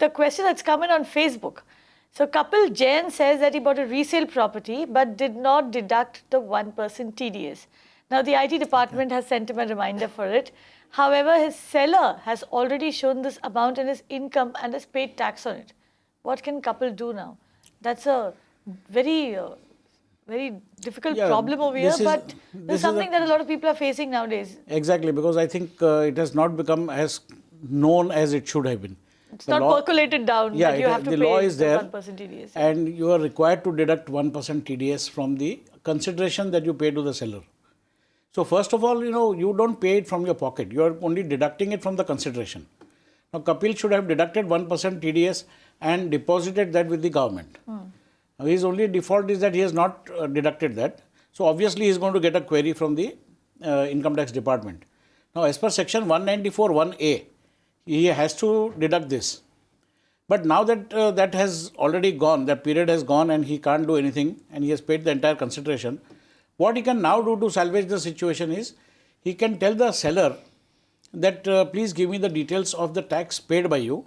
the question that's come in on Facebook. So couple Jain says that he bought a resale property but did not deduct the 1% TDS. Now the IT department has sent him a reminder for it. However, his seller has already shown this amount in his income and has paid tax on it. What can couple do now? That's a very difficult problem over here, but this is something that a lot of people are facing nowadays. Exactly, because I think it has not become as known as it should have been. It's not percolated down that you have to pay the law is there, 1% TDS. And you are required to deduct 1% TDS from the consideration that you pay to the seller. So first of all, you don't pay it from your pocket. You are only deducting it from the consideration. Now, Kapil should have deducted 1% TDS and deposited that with the government. Now, his only default is that he has not deducted that. So obviously, he is going to get a query from the income tax department. Now, as per section 194(1)(a), he has to deduct this. But now that that has already gone, that period has gone and he can't do anything and he has paid the entire consideration, what he can now do to salvage the situation is, he can tell the seller that please give me the details of the tax paid by you.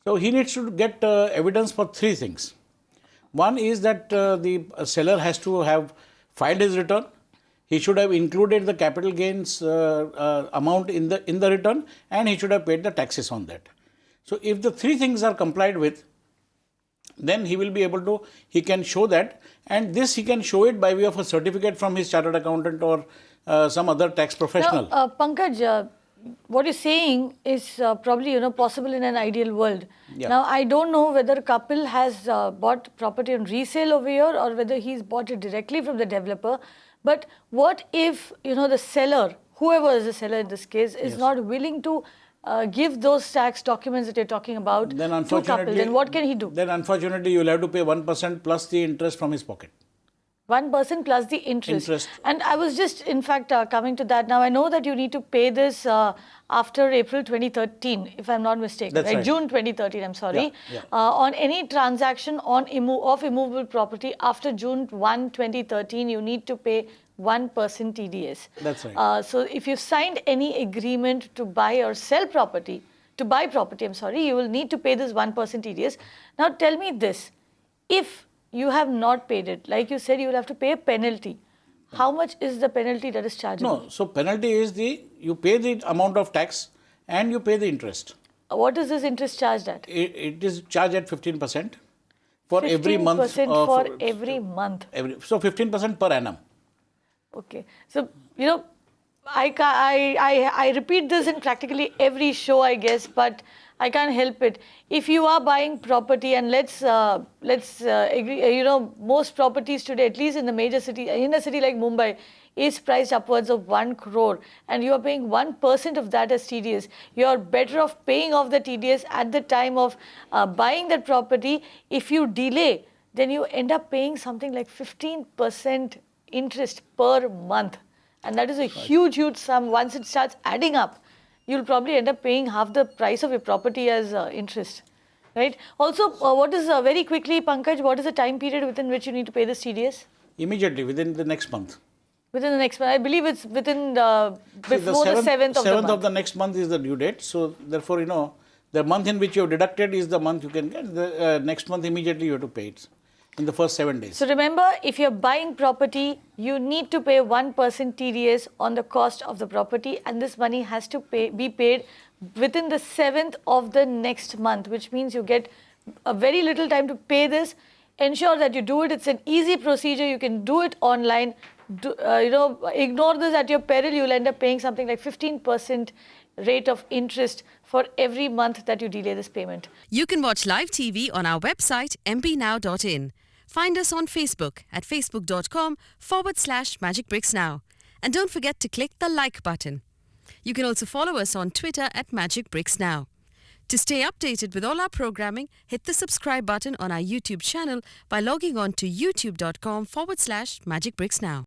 So he needs to get evidence for three things. One is that the seller has to have filed his return. He should have included the capital gains amount in the return, and he should have paid the taxes on that. So if the three things are complied with, then he will be able to, he can show that, and this he can show it by way of a certificate from his chartered accountant or some other tax professional. Now, Pannkaj, what you're saying is probably possible in an ideal world. Yeah. Now, I don't know whether Kapil has bought property on resale over here or whether he's bought it directly from the developer. But what if the seller, whoever is the seller in this case, is not willing to give those tax documents that you're talking about to Kapil? Then what can he do? Then unfortunately, you will have to pay 1% plus the interest from his pocket. 1% plus the interest. And I was just, in fact, coming to that. Now, I know that you need to pay this after April 2013, if I'm not mistaken. That's right. June 2013, I'm sorry. Yeah. On any transaction of immovable property after June 1, 2013, you need to pay 1% TDS. That's right. So if you've signed any agreement to buy or sell property, you will need to pay this 1% TDS. Now, tell me this. If you have not paid it, like you said, you will have to pay a penalty. How much is the penalty that is chargeable? No, so penalty is you pay the amount of tax and you pay the interest. What is this interest charged at? It is charged at 15% for every month. 15% for every month. So 15% per annum. Okay. So, I repeat this in practically every show, I guess, but I can't help it. If you are buying property, and let's agree, most properties today, at least in the major city, in a city like Mumbai, is priced upwards of 1 crore, and you are paying 1% of that as TDS. You are better off paying off the TDS at the time of buying that property. If you delay, then you end up paying something like 15% interest per month. And that is a huge sum. Once it starts adding up, you'll probably end up paying half the price of your property as interest, right? Also, what is, very quickly, Pannkaj, what is the time period within which you need to pay this TDS? Immediately, within the next month. Within the next month. I believe it's within before the 7th of the month. 7th of the next month is the due date. So, therefore, the month in which you have deducted is the month you can get. The next month, immediately you have to pay it in the first 7 days. So remember, if you're buying property, you need to pay 1% TDS on the cost of the property, and this money has to be paid within the 7th of the next month, which means you get a very little time to pay this. Ensure that you do it. It's an easy procedure. You can do it online. Ignore this at your peril. You'll end up paying something like 15% rate of interest for every month that you delay this payment. You can watch live TV on our website mpnow.in. Find us on Facebook at facebook.com/magicbricksnow. And don't forget to click the like button. You can also follow us on Twitter at magicbricksnow. To stay updated with all our programming, hit the subscribe button on our YouTube channel by logging on to youtube.com/magicbricksnow.